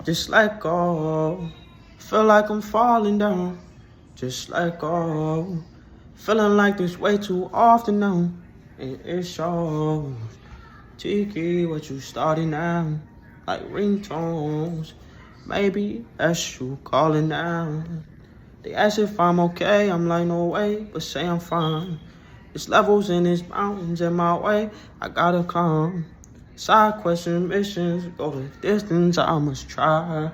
Just let go. Feel like I'm falling down. Just let go. Feeling like this way too often now. It shows. Tiki, what you starting now? Like ringtones. Maybe that's you calling now. They ask if I'm okay, I'm like, no way, but say I'm fine. It's levels and it's mountains in my way, I gotta climb. Side question missions, go the distance, I must try.